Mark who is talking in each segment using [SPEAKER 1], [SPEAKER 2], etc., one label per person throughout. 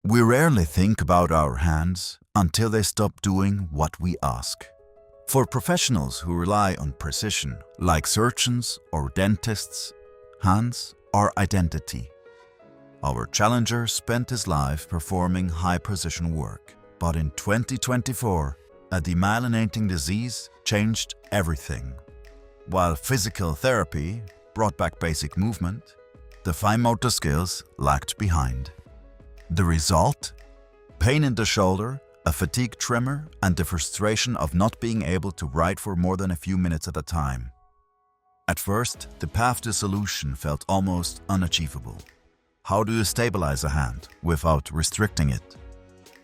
[SPEAKER 1] We rarely think about our hands until they stop doing what we ask. For professionals who rely on precision, like surgeons or dentists, hands are identity. Our challenger spent his life performing high-precision work, but in 2024, a demyelinating disease changed everything. While physical therapy brought back basic movement, the fine motor skills lagged behind. The result? Pain in the shoulder, a fatigue tremor, and the frustration of not being able to write for more than a few minutes at a time. At first, the path to solution felt almost unachievable. How do you stabilize a hand without restricting it?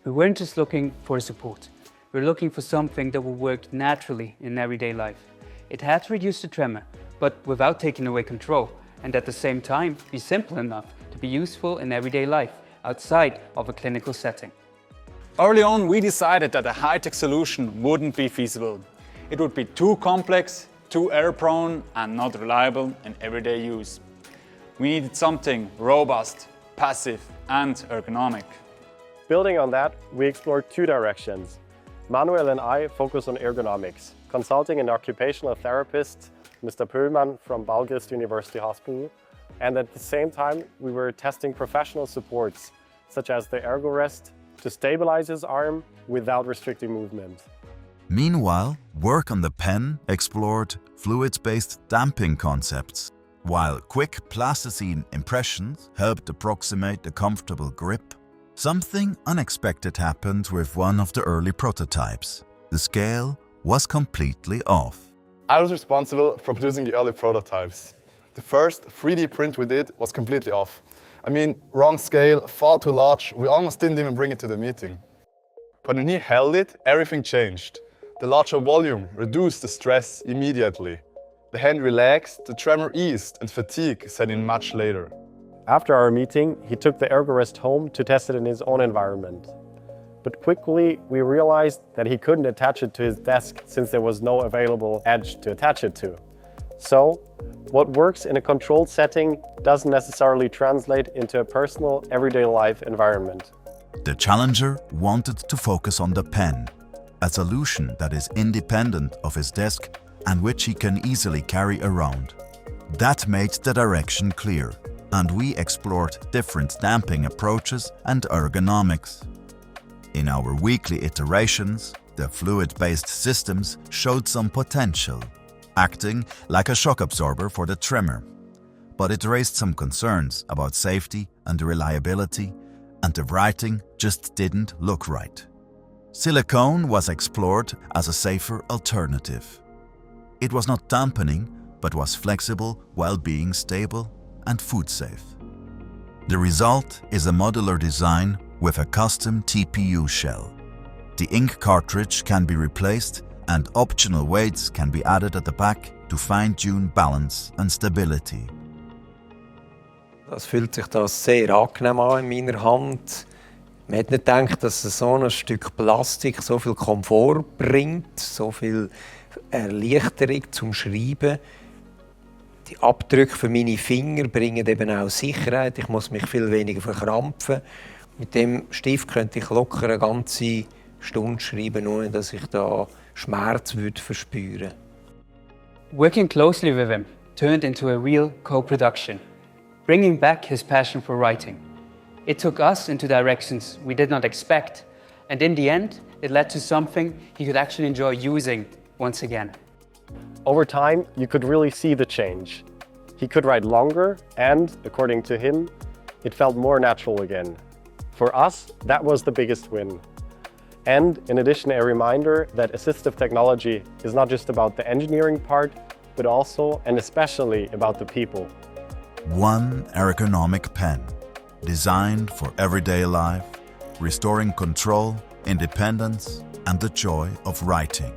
[SPEAKER 2] We weren't just looking for support. We were looking for something that would work naturally in everyday life. It had to reduce the tremor, but without taking away control, and at the same time be simple enough to be useful in everyday life, outside of a clinical setting.
[SPEAKER 3] Early on, we decided that a high-tech solution wouldn't be feasible. It would be too complex, too error-prone, and not reliable in everyday use. We needed something robust, passive, and ergonomic.
[SPEAKER 4] Building on that, we explored two directions. Manuel and I focus on ergonomics, consulting an occupational therapist, Mr. Pöhlmann from Balgrist University Hospital, and at the same time we were testing professional supports, such as the ErgoRest, to stabilize his arm without restricting movement.
[SPEAKER 1] Meanwhile, work on the pen explored fluids-based damping concepts, while quick plasticine impressions helped approximate a comfortable grip. Something unexpected happened with one of the early prototypes. The scale was completely off.
[SPEAKER 5] I was responsible for producing the early prototypes. The first 3D print we did was completely off. I mean, wrong scale, far too large, we almost didn't even bring it to the meeting. But when he held it, everything changed. The larger volume reduced the stress immediately. The hand relaxed, the tremor eased, and fatigue set in much later.
[SPEAKER 4] After our meeting, he took the ErgoRest home to test it in his own environment. But quickly, we realized that he couldn't attach it to his desk since there was no available edge to attach it to. So, what works in a controlled setting doesn't necessarily translate into a personal, everyday life environment.
[SPEAKER 1] The challenger wanted to focus on the pen, a solution that is independent of his desk and which he can easily carry around. That made the direction clear, and we explored different damping approaches and ergonomics. In our weekly iterations, the fluid-based systems showed some potential, acting like a shock absorber for the tremor. But it raised some concerns about safety and reliability, and the writing just didn't look right. Silicone was explored as a safer alternative. It was not dampening, but was flexible while being stable and food safe. The result is a modular design with a custom TPU shell. The ink cartridge can be replaced and optional weights can be added at the back to fine-tune balance and stability.
[SPEAKER 6] Das fühlt sich das sehr angenehm an in meiner Hand. Man hat nicht gedacht, dass so ein Stück Plastik so viel Komfort bringt, so viel Erleichterung zum Schreiben. Die Abdrücke für meine Finger bringen eben auch Sicherheit. Ich muss mich viel weniger verkrampfen. Mit dem Stift könnte ich locker eine ganze Stunde schreiben, ohne dass ich da Schmerz verspüren würde.
[SPEAKER 2] Working closely with him turned into a real co-production, bringing back his passion for writing. It took us into directions we did not expect, and in the end, it led to something he could actually enjoy using once again.
[SPEAKER 4] Over time, you could really see the change. He could write longer and, according to him, it felt more natural again. For us, that was the biggest win. And in addition, a reminder that assistive technology is not just about the engineering part, but also and especially about the people.
[SPEAKER 1] One ergonomic pen, designed for everyday life, restoring control, independence, and the joy of writing.